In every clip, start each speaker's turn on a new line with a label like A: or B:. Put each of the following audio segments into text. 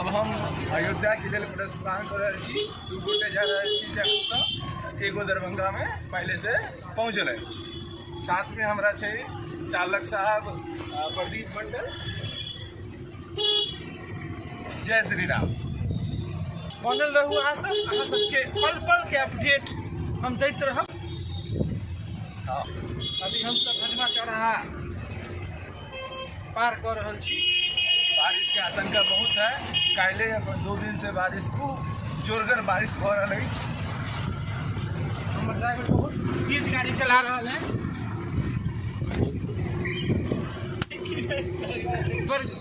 A: अब हम अयोध्या के लिए प्रस्थान कर रहे छी। दू गोटे जा रहे छी जखन एगो दरभंगा में पहले से पहुँचल है। साथ में हमारा छे चालक साहब प्रदीप मंडल। जय श्री राम। बनल रहू अहाँ सबके पल पल के अपडेट हम दैत रहब। अभी हम सब हनुमा चौराहा पार कर रहे छी। बारिश के आशंका बहुत है। काले 2 दिन से बारिश खूब जोरगर बारिश हो रहा है। हमारे ड्राइवर बहुत तेज गाड़ी चला रहा है।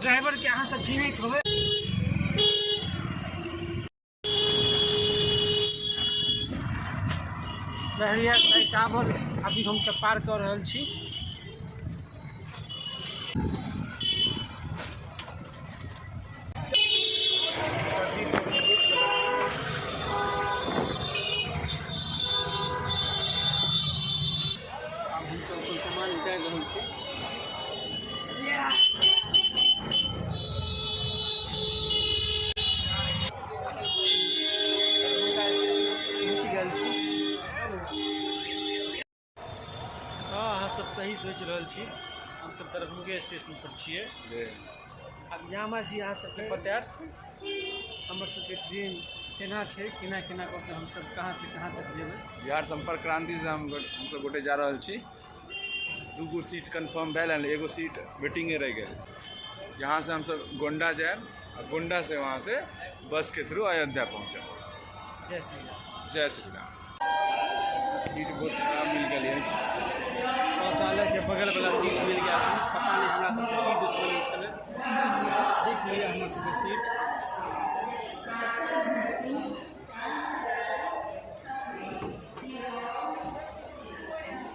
A: ड्राइवर के अहाँ सब चिन्हित होबे। बहरिया टावर अभी हम सब पार कर रहे छी। सामान निकाल रहे छी। सब सही सोच रहा छी। हम सब दरभंगे स्टेशन पर छिए। अब यामा जी अहाँ सबके बतायत हमर सबके ट्रेन केना छै, केना केना करके हम सब कहाँ से कहाँ तक जेबै। बिहार संपर्क क्रांति से हम सब गोटे जा रहा छी। 2 गो सीट कन्फर्म भेल, एगो सीट वेटिंगे रह गए। यहाँ से हम सब गोंडा जाए और गोंडा से वहाँ से बस के थ्रू अयोध्या पहुँचे। जय श्री राम। जय श्री राम। सीट बहुत खराब मिल गई है। शौचालय के बगल वाला सीट मिल गया। पता नहीं हमारा सबसे की दुश्मनी चले। देख लिया हमारे सबके सीट।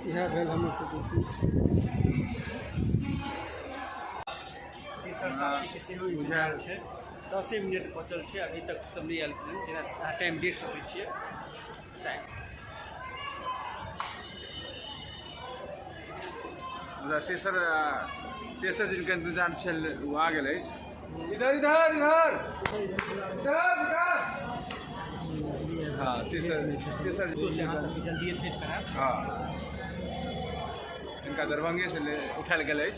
A: यह भेल हमारे सबके सीट। साथी के सेहो बुझायल छै। 10 मिनट बचल छै। अभी तक सब नहीं आयल छै। जेना टाइम देख सकै छियै। टाइम तेसर दिन के इंतजार चल आ गए। इधर इधर इधर इधर। हाँ तेसर जल्दी हाँ इनका दरभंगे से उठाल गए।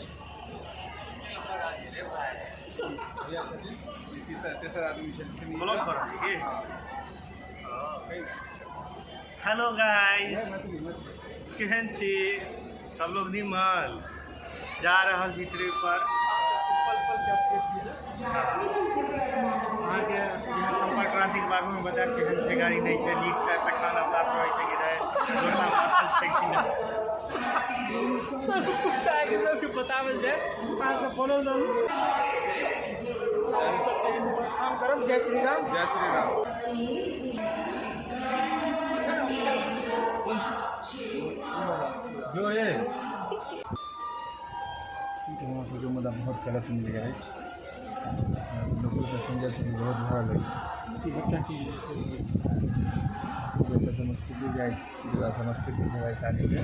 A: तेसर आदमी।
B: हेलो गाइस, केहन छी सब लोग? निमल जा रहा छी ट्रिप पर। अहाँके संपर्क क्रांति के बारे में बता केहन छै, गाड़ी नहीं है, नीक से खाना साफ रहे छै कि नहीं, रोडा बातल छै कि नहीं, सब कुछ आगे सबके बतावल जाए। अहाँ सब बोलो रहू।
A: प्रस्थान करब। जय श्री राम। जय श्री राम। जो है सीट वहाँ से जो मतलब बहुत गलत मिल गया है। लोकल पैसेंजर से बहुत भरा लगे। बच्चा की समस्तीपुर जाए, समस्तीपुर से वैशाली से